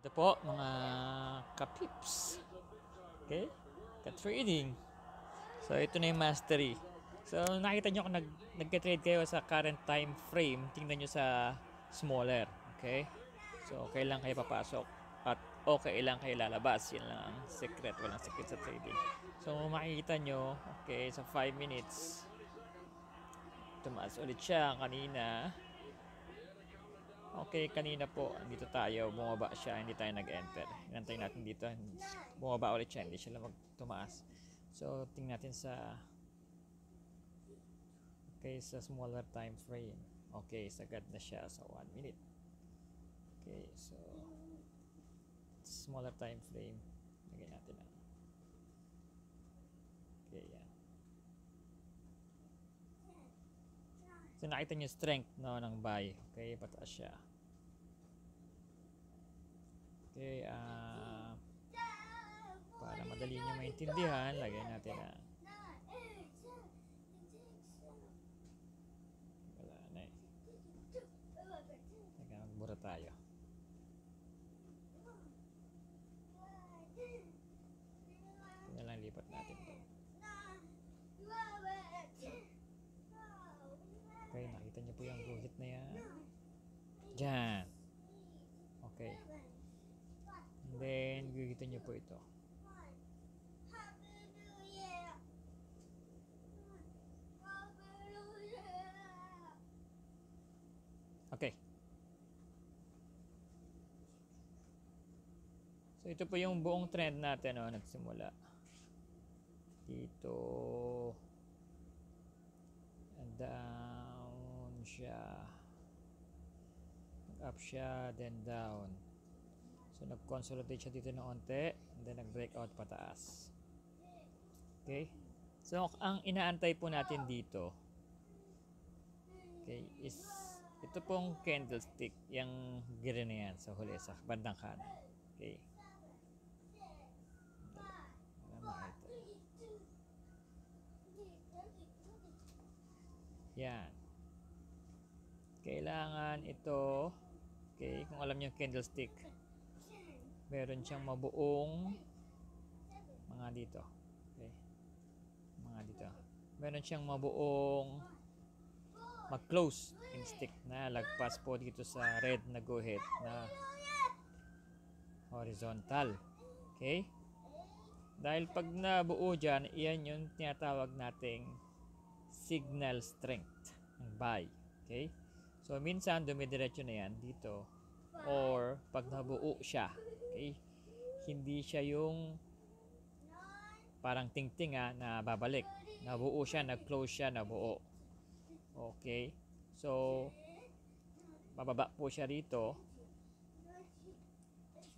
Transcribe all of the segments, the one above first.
Ito po mga kapips. Okay? Ka-trading. So ito na yung mastery. So nakita nyo kung nagka-trade kayo sa current time frame, tingnan nyo sa smaller. Okay? So okay lang kayo papasok at okay lang kayo lalabas. Yan lang ang secret. Walang secret sa trading. So makikita nyo, okay, sa 5 minutes, tumaas ulit siya kanina. Okay, kanina po, dito tayo, bumaba siya, hindi tayo nag-enter. Inantay natin dito, bumaba ulit siya, hindi siya lang tumaas. So, tingnan natin sa, okay, sa smaller time frame. Okay, sagad na siya sa 1 minute. Okay, so, smaller time frame, lagyan natin na. Okay, yan. So, nakita niyo strength no, ng buy. Okay, pataas siya. Okay, para madali nyo maintindihan, lagyan natin na wala na eh. Teka, magbura tayo. Ito na lang lipat natin ito. Okay, nakita niyo po yung guhit na yan. Diyan. Okay. And then, gugita niyo po ito. Okay. So, ito po yung buong trend natin, no, nagsimula. Dito. And down siya. Up siya, then down. So, nag-consolidate siya dito ng onte, and then nag-breakout pataas. Okay? So, ang inaantay po natin dito, okay, is ito pong candlestick, yung green na yan sa huli, sa bandang kanan. Okay. Yan. Kailangan ito, okay, kung alam niyo yung candlestick, meron siyang mabuong mga dito. Okay. Mga dito. Meron siyang mabuong mag-close in stick na lagpas po dito sa red na guhit na horizontal. Okay? Dahil pag nabuo dyan, iyan yung tinatawag nating signal strength ng buy. Okay? So, minsan dumidiretso na yan dito. Or, pag nabuo siya, okay? Hindi siya yung parang tingting na babalik. Nabuo siya, nag-close siya, nabuo. Okay? So, bababa po siya rito.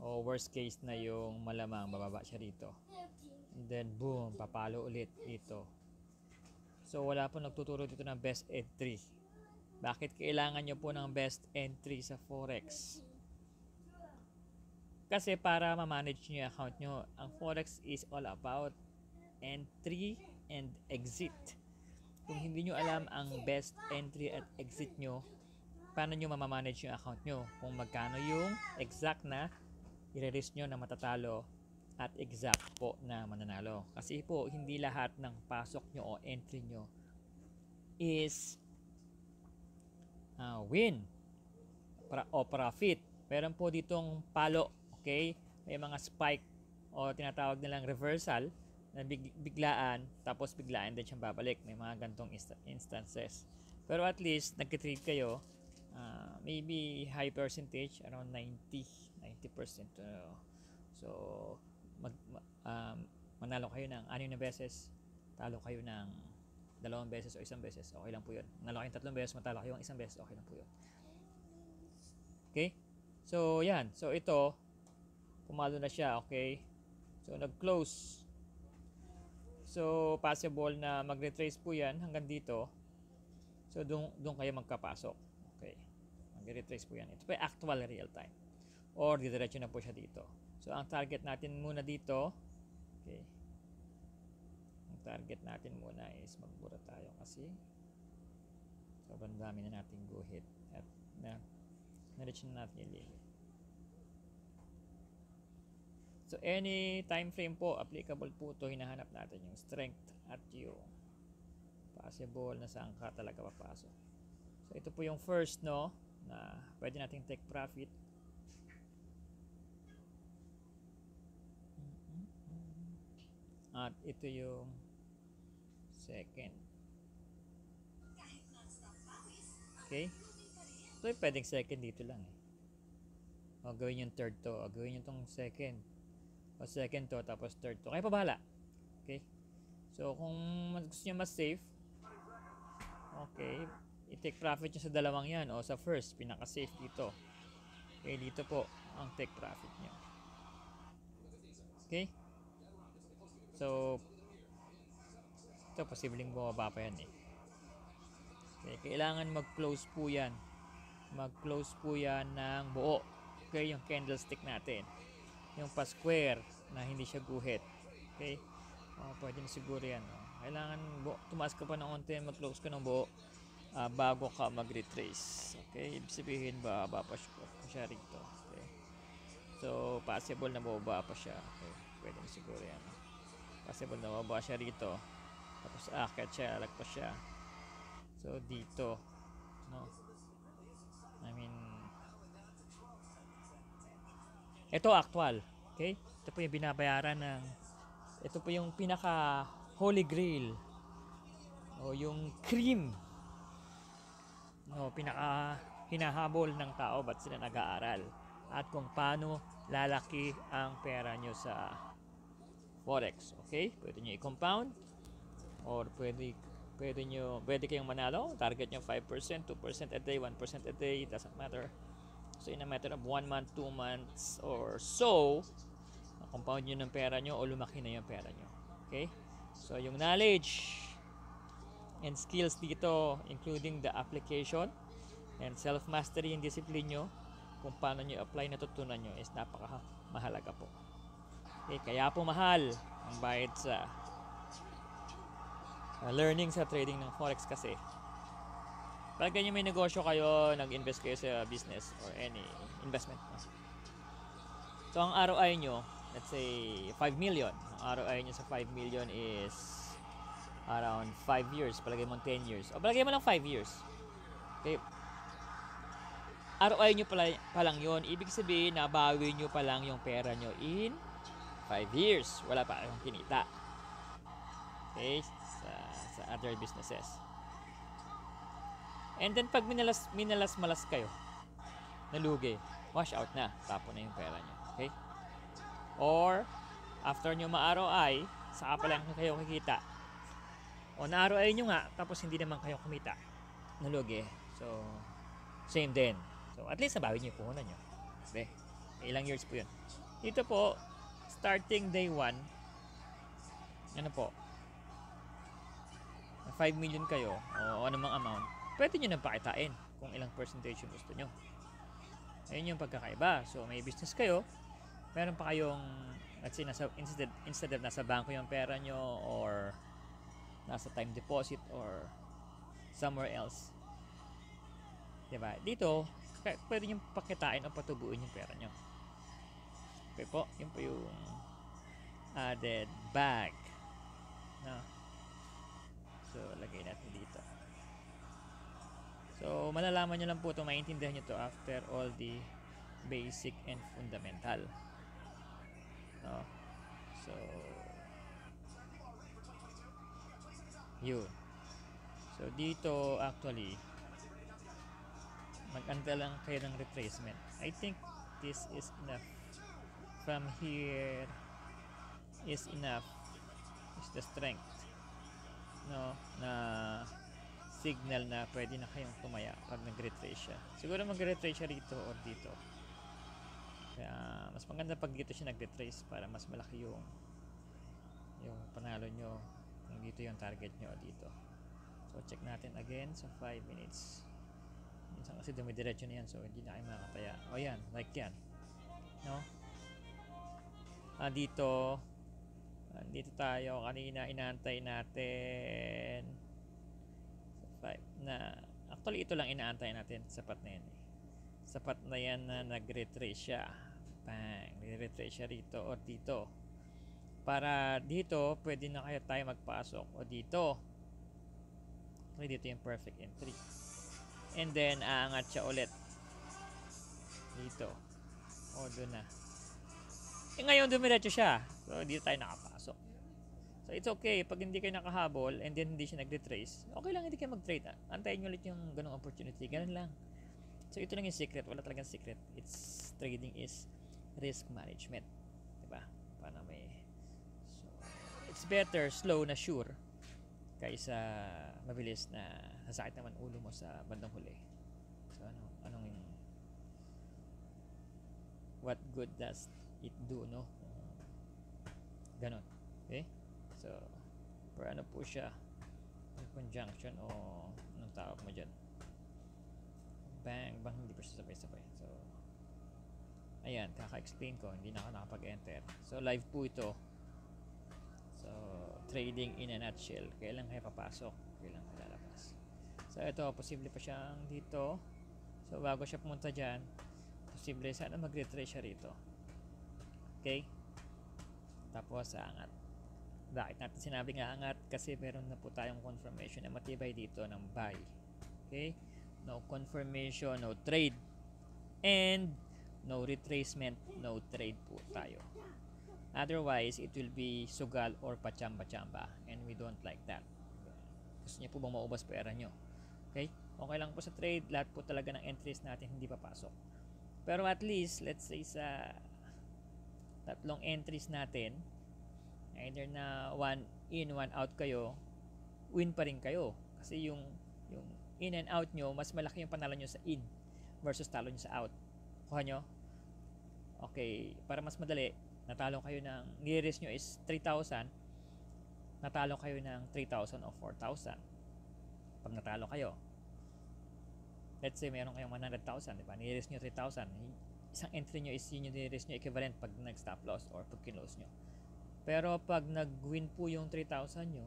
O worst case na yung malamang bababa siya rito. And then, boom, papalo ulit dito. So, wala po nagtuturo dito ng best entry. Bakit kailangan nyo po ng best entry sa Forex? Kasi para ma-manage nyo yung account nyo, ang Forex is all about entry and exit. Kung hindi nyo alam ang best entry at exit nyo, paano nyo mamamanage yung account nyo? Kung magkano yung exact na i-risk nyo na matatalo at exact po na mananalo. Kasi po, hindi lahat ng pasok nyo o entry nyo is win o profit. Meron po ditong palo, okay? May mga spike o tinatawag nilang reversal na biglaan, tapos biglaan din siyang babalik. May mga gantong instances. Pero at least, nagtitrade kayo, maybe high percentage, around 90%. So, manalo kayo ng 6 na beses, talo kayo ng 2 beses o 1 beses, okay lang po yun. Manalo kayo 3 beses, matalo kayo ng 1 beses, okay lang po yun. Okay? So, yan. So, ito, pumalo na siya, okay? So, nag-close. So, possible na mag-retrace po yan hanggang dito. So, doon kayo magkapasok. Okay. Mag-retrace po yan. Ito po yung actual real time. Or, didiretso na po siya dito. So, ang target natin muna dito, okay. Ang target natin muna is magbura tayo kasi sobrang dami na nating guhit at na-reach na natin yung limit. So any time frame po, applicable po to, hinahanap natin yung strength at yung possible na saan ka talaga papasok. So ito po yung first, no, na pwede nating take profit. At ito yung second. Okay? So pwedeng second dito lang eh. O gawin yung third to, o gawin yung tong second. O second to, tapos third to. Kaya pa bahala. Okay? So kung gusto nyo mas safe, okay, i-take profit nyo sa dalawang yan o sa first, pinaka-safe dito. Okay, dito po ang take profit nyo. Okay? So, ito posibleng bumaba pa yan eh. Okay, kailangan mag-close po yan. Mag-close po yan ng buo. Okay, yung candlestick natin. Yung pa-square na hindi siya guhit. Okay? Pwede na siguro yan. Kailangan tumaas ka pa ng onte, mag-close ka ng buo bago ka mag-retrace. Okay? Ibig sabihin bababa pa siya rito. Okay? So, possible na bababa pa siya. Okay? Pwede na siguro yan. Possible na bababa siya rito. Tapos akit siya, lagpas siya. So, dito. No? I mean, ito actual. Okay? Ito po yung binabayaran ng, ito po yung pinaka holy grail o yung cream, no, pinaka hinahabol ng tao ba't sila nag-aaral at kung paano lalaki ang pera nyo sa forex. Okay? Pwede nyo i-compound or pwede kayong manalo. Target nyo 5%, 2% a day, 1% a day, doesn't matter. So in a matter of 1 month, 2 months or so, compound nyo ng pera nyo o lumaki na yung pera nyo. Okay? So yung knowledge and skills dito, including the application and self-mastery and discipline nyo, kung paano nyo apply na tutunan nyo is napaka-mahalaga po. Okay? Kaya po mahal ang bayad sa learning sa trading ng forex kasi pag ganyan may negosyo kayo, nag-invest kayo sa business or any investment. So ang ROI nyo, let's say 5 million. Ang ROI nyo sa 5 million is around 5 years. Palagay mo 10 years. O palagay mo lang 5 years. Okay. ROI nyo pa lang yun. Ibig sabihin, nabawi nyo pa lang yung pera nyo in 5 years. Wala pa kayong kinita. Okay. Sa other businesses. And then pag minalas-malas kayo, nalugi, wash out na. Tapo na yung pera nyo. Okay. Or after nyo ma-ROI, saka pa lang kayo kikita. O na-ROI nyo nga, tapos hindi naman kayo kumita. Nalugi. So, same din. So, at least nabawi nyo yung puhunan nyo. Okay. Ilang years po yun. Dito po, starting day 1, ano po, 5 million kayo, o anumang amount, pwede nyo nang pakitain kung ilang percentage yung gusto nyo. Ayun yung pagkakaiba. So, may business kayo, meron pa kayong, let's say, instead of nasa banko yung pera nyo or nasa time deposit or somewhere else. Diba? Dito, pwede nyo pakitain o patubuin yung pera nyo. Okay po, yun po yung added bag. No? So, lagay natin dito. So, malalaman nyo lang po ito, maintindihan nyo to after all the basic and fundamental. No? So, yun. So, dito actually, mag-anta lang kayo ng retracement. I think this is enough. From here is enough. Is the strength. No? Na signal na pwede na kayong tumaya pag nag-retrace siya. Siguro mag-retrace siya rito or dito. Kaya mas maganda pag dito siya nag-retrace para mas malaki yung panalo nyo kung dito yung target nyo dito. So check natin again sa 5 minutes. Minsan kasi dumidiretso na yan, so hindi na kayo makakataya. O yan, like yan. No? Dito tayo kanina, inaantay natin 5 na, actually ito lang inaantay natin, sapat na yan eh. Sapat na yan na nag-retrace siya. Bang, mag-retrace siya rito or dito. Para dito, pwede na kayo tayo magpasok o dito. Okay, dito yung perfect entry. And then, aangat siya ulit. Dito. O, doon na. Ngayon, dumiretso siya. So, dito tayo nakapasok. So, it's okay. Pag hindi kayo nakahabol and then hindi siya nag-retrace, okay lang hindi kayo mag-trade. Antayin nyo ulit yung ganong opportunity. Ganun lang. So, ito lang yung secret. Wala talagang secret. It's trading is risk management. Diba? Para may... So, it's better slow na sure kaysa mabilis na sasakit naman ulo mo sa bandang huli. So, anong what good does it do, no? Ganon. Okay? So, for ano po siya? Conjunction o anong tawag mo dyan? Bang, hindi pa siya sabay-sabay. So, ayan, kaka-explain ko. Hindi na ako nakapag-enter. So, live po ito. So, trading in a nutshell. Kailan kayo papasok? Kailan kayo lalabas? So, ito, posible pa siyang dito. So, bago siya pumunta dyan, posible sana mag-retrace siya rito. Okay? Tapos, aangat. Bakit natin sinabing aangat? Kasi meron na po tayong confirmation na matibay dito ng buy. Okay? No confirmation, no trade. And no retracement, no trade po tayo. Otherwise, it will be sugal or pachamba-chamba. And we don't like that. Gusto niyo po bang maubos pera nyo? Okay? Okay lang po sa trade. Lahat po talaga ng entries natin hindi papasok. Pero at least, let's say sa tatlong entries natin, either na one in, one out kayo, win pa rin kayo. Kasi yung in and out nyo, mas malaki yung panalo nyo sa in versus talo nyo sa out. Kuha nyo? Okay, para mas madali, natalo kayo ng, nire-risk nyo is 3,000, natalo kayo ng 3,000 o 4,000. Pag natalo kayo, let's say meron kayong 100,000, diba? Nire-risk nyo 3,000. Isang entry nyo is yun yung nire-risk nyo equivalent pag nag-stop loss or pag kinlose nyo. Pero pag nag-win po yung 3,000 nyo,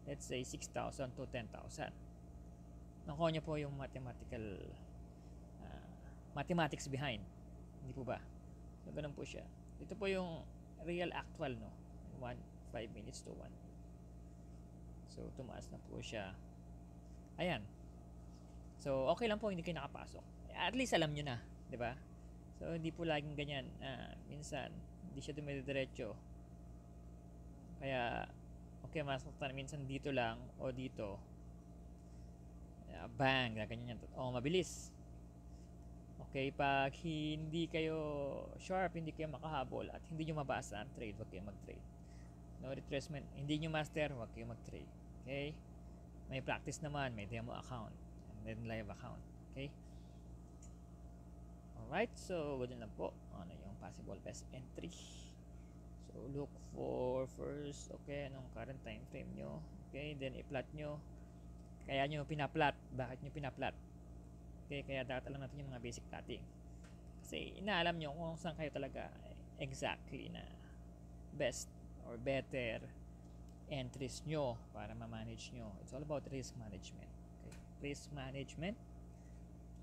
let's say 6,000 to 10,000. Nakuha nyo po yung mathematics behind. Hindi po ba? So, ganun po siya. Ito po yung real actual, no? 5 minutes to 1. So, tumaas na po siya. Ayan. So, okay lang po hindi kayo nakapasok. At least alam nyo na. Diba? So, hindi po laging ganyan. Minsan, hindi siya dumidiretso. Kaya, okay, masaktan minsan dito lang o dito. Bang, ganyan yan. Mabilis. Okay, pag hindi kayo sharp, hindi kayo makahabol at hindi nyo mabasa ang trade, wag kayo mag-trade. No retracement, hindi nyo master, wag kayo mag-trade. Okay? May practice naman, may demo account, and then live account. Okay? Alright, so ganyan lang po. Ano yung possible best entry? So look for first, okay, anong current time frame nyo. Okay, then i-plot nyo. Kaya nyo pinaplat. Bakit nyo pinaplat? Okay, kaya dapat alam natin yung mga basic plotting. Kasi inaalam nyo kung saan kayo talaga exactly na best or better entries nyo para ma-manage nyo. It's all about risk management. Okay? Risk management,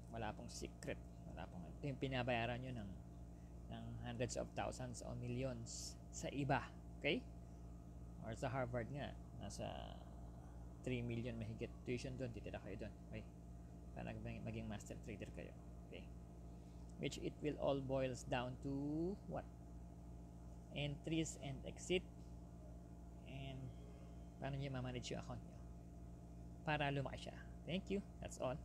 wala pong secret. Wala pong, ito yung pinabayaran nyo ng hundreds of thousands o millions sa iba. Okay? Or sa Harvard nga, nasa 3 million mahigit tuition doon, titira kayo doon. Okay? Para maging master trader kayo. Okay? Which it will all boils down to what? Entries and exit, and paano nyo ma-manage yung account nyo para lumaki siya. Thank you. That's all.